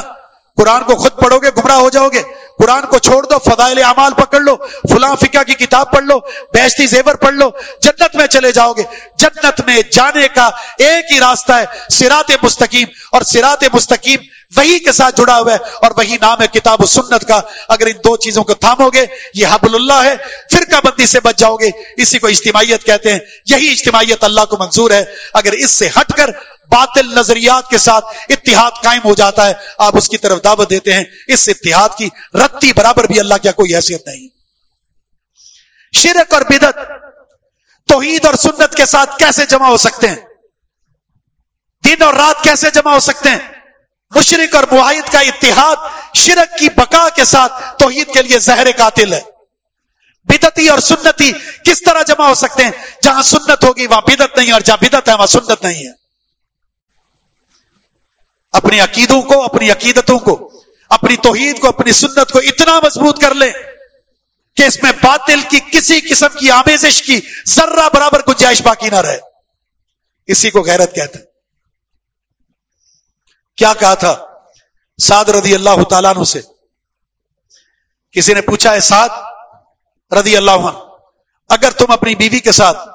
A: قرآن کو خود پڑھو گے گمراہ ہو جاؤ گے. قرآن کو چھوڑ دو، فضائل اعمال پکڑ لو، فلاں فقہ کی کتاب پڑھ لو، بہشتی زیور پڑھ لو، جنت میں چلے جاؤ گے. جنت میں جانے کا ایک ہی راستہ ہے، صراط مستقیم. اور صراط مستقیم وہی کے ساتھ جڑا ہوا ہے اور وہی نام ہے کتاب و سنت کا. اگر ان دو چیزوں کو تھامو گے، یہ حبل اللہ ہے، فرقہ بندی سے بچ جاؤ گے. اسی کو اجتماعیت کہتے ہیں. یہی اجتماعیت اللہ کو منظور ہے. اگر اس سے ہٹ کر باطل نظریات کے ساتھ اتحاد قائم ہو جاتا ہے، آپ اس کی طرف دعوت دیتے ہیں، اس اتحاد کی رتی برابر بھی اللہ کی کوئی حیثیت نہیں. شرک اور بدعت توحید اور سنت کے ساتھ کیسے جمع ہو سکتے ہیں؟ دن اور رات کیسے جمع ہو سکتے ہیں؟ مشرک اور موحد کا اتحاد شرک کی بقا کے ساتھ توحید کے لیے زہر قاتل ہے. بدعتی اور سنتی کس طرح جمع ہو سکتے ہیں؟ جہاں سنت ہوگی وہاں بدعت نہیں، اور جہاں بدعت ہے وہاں سنت نہیں ہے. اپنی اپنے عقیدوں کو، اپنی عقیدتوں کو، اپنی توحید کو، اپنی سنت کو اتنا مضبوط کر لیں کہ اس میں باطل کی کسی قسم کی آمیزش کی ذرہ برابر گنجائش باقی نہ رہے. اسی کو غیرت کہتے ہیں. کیا کہا تھا سعد رضی اللہ تعالیٰ عنہ سے؟ کسی نے پوچھا ہے سعد رضی اللہ عنہ، اگر تم اپنی بیوی کے ساتھ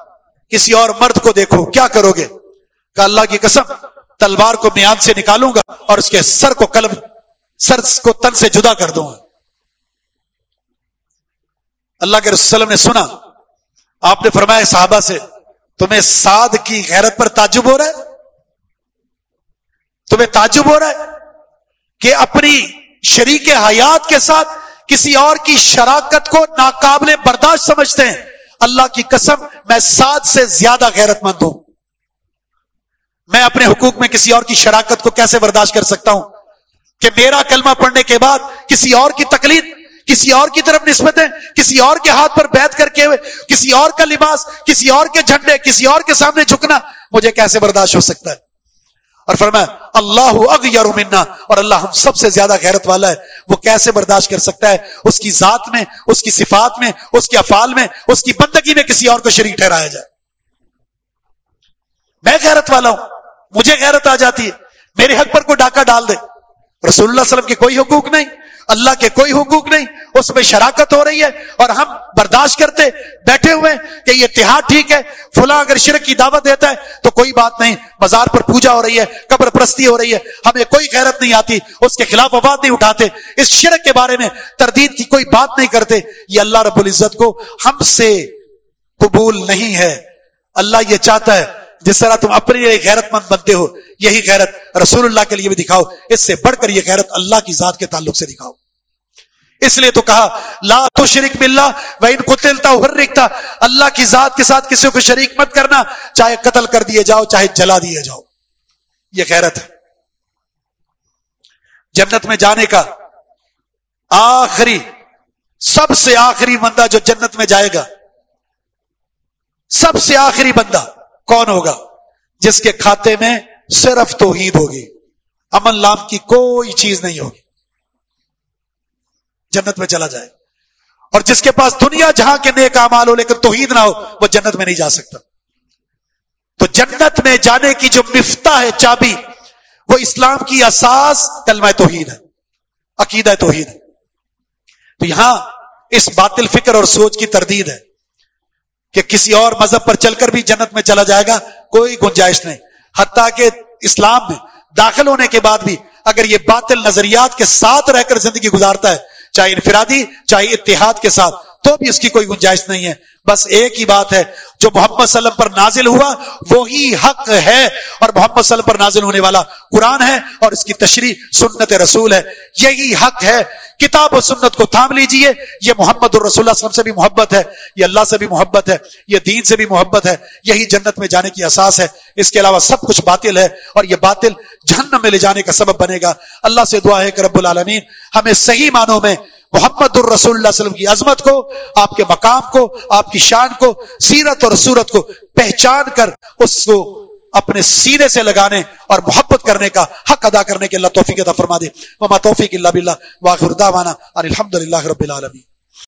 A: کسی اور مرد کو دیکھو کیا کرو گے؟ کہ اللہ کی قسم تلوار کو میان سے نکالوں گا اور اس کے سر کو تن سے جدا کر دوں گا. اللہ کے رسول صلی اللہ علیہ وسلم نے سنا، آپ نے فرمایا صحابہ سے، تمہیں سعد کی غیرت پر تعجب ہو رہا ہے؟ تمہیں تعجب ہو رہا ہے کہ اپنی شریک حیات کے ساتھ کسی اور کی شراکت کو ناقابل برداشت سمجھتے ہیں؟ اللہ کی قسم میں سعد سے زیادہ غیرت مند ہوں. میں اپنے حقوق میں کسی اور کی شراکت کو کیسے برداشت کر سکتا ہوں کہ میرا کلمہ پڑھنے کے بعد کسی اور کی تقلید، کسی اور کی طرف نسبتیں، کسی اور کے ہاتھ پر بیعت کر کے کسی اور کا لباس، کسی اور کے جھنڈے، کسی اور کے سامنے جھکنا مجھے کیسے برداشت ہو سکتا ہے؟ اور فرمایا اللہ اغیر منا، اور اللہ ہم سب سے زیادہ غیرت والا ہے. وہ کیسے برداشت کر سکتا ہے اس کی ذات میں، اس کی صفات میں، اس کے افعال میں، اس کی بندگی میں کسی اور کو شریک ٹھہرایا جائے؟ میں غیرت والا ہوں، مجھے غیرت آ جاتی ہے. میرے حق پر کوئی ڈاکہ ڈال دے، رسول اللہ صلی اللہ علیہ وسلم کے کوئی حقوق نہیں، اللہ کے کوئی حقوق نہیں، اس میں شراکت ہو رہی ہے اور ہم برداشت کرتے بیٹھے ہوئے کہ یہ اتحاد ٹھیک ہے. فلاں اگر شرک کی دعوت دیتا ہے تو کوئی بات نہیں، مزار پر پوجا ہو رہی ہے، قبر پرستی ہو رہی ہے، ہمیں کوئی غیرت نہیں آتی، اس کے خلاف آواز نہیں اٹھاتے، اس شرک کے بارے میں تردید کی کوئی بات نہیں کرتے. یہ اللہ رب العزت کو ہم سے قبول نہیں ہے. اللہ یہ چاہتا ہے جس طرح تم اپنے لیے غیرت مند بنتے ہو، یہی غیرت رسول اللہ کے لیے بھی دکھاؤ. اس سے بڑھ کر یہ غیرت اللہ کی ذات کے تعلق سے دکھاؤ. اس لیے تو کہا لا تشرک باللہ وان قتلت او حرقت، اللہ کی ذات کے ساتھ کسی کو شریک مت کرنا، چاہے قتل کر دیے جاؤ چاہے جلا دیے جاؤ. یہ غیرت ہے. جنت میں جانے کا آخری، سب سے آخری بندہ جو جنت میں جائے گا، سب سے آخری بندہ کون ہوگا؟ جس کے کھاتے میں صرف توحید ہوگی، عمل نام کی کوئی چیز نہیں ہوگی، جنت میں چلا جائے. اور جس کے پاس دنیا جہاں کے نیک اعمال ہو لیکن توحید نہ ہو، وہ جنت میں نہیں جا سکتا. تو جنت میں جانے کی جو مفتاح ہے، چابی، وہ اسلام کی اساس کلمہ توحید ہے، عقیدہ توحید ہے. تو یہاں اس باطل فکر اور سوچ کی تردید ہے کہ کسی اور مذہب پر چل کر بھی جنت میں چلا جائے گا، کوئی گنجائش نہیں. حتیٰ کہ اسلام میں داخل ہونے کے بعد بھی اگر یہ باطل نظریات کے ساتھ رہ کر زندگی گزارتا ہے، چاہے انفرادی چاہے اتحاد کے ساتھ، تو بھی اس کی کوئی گنجائش نہیں ہے. بس ایک ہی بات ہے، جو محمد صلی اللہ علیہ وسلم پر نازل ہوا وہی حق ہے، اور محمد صلی اللہ علیہ وسلم پر نازل ہونے والا قرآن ہے اور اس کی تشریح سنت رسول ہے. یہی حق ہے. کتاب و سنت کو تھام لیجئے. یہ محمد الرسول اللہ صلی اللہ علیہ وسلم سے بھی محبت ہے، یہ اللہ سے بھی محبت ہے، یہ دین سے بھی محبت ہے. یہی جنت میں جانے کی اساس ہے. اس کے علاوہ سب کچھ باطل ہے، اور یہ باطل جہنم میں لے جانے کا سبب بنے گا. اللہ سے دعا ہے کہ رب العالمین ہمیں صحیح معنوں میں محمد الرسول اللہ صلی اللہ علیہ وسلم کی عظمت کو، آپ کے مقام کو، آپ کی شان کو، سیرت اور صورت کو پہچان کر اس کو اپنے سینے سے لگانے اور محبت کرنے کا حق ادا کرنے کے اللہ توفیق عطا فرما دے. وما توفیق الا باللہ، وآخر دعوانا ان الحمد للہ رب العالمین.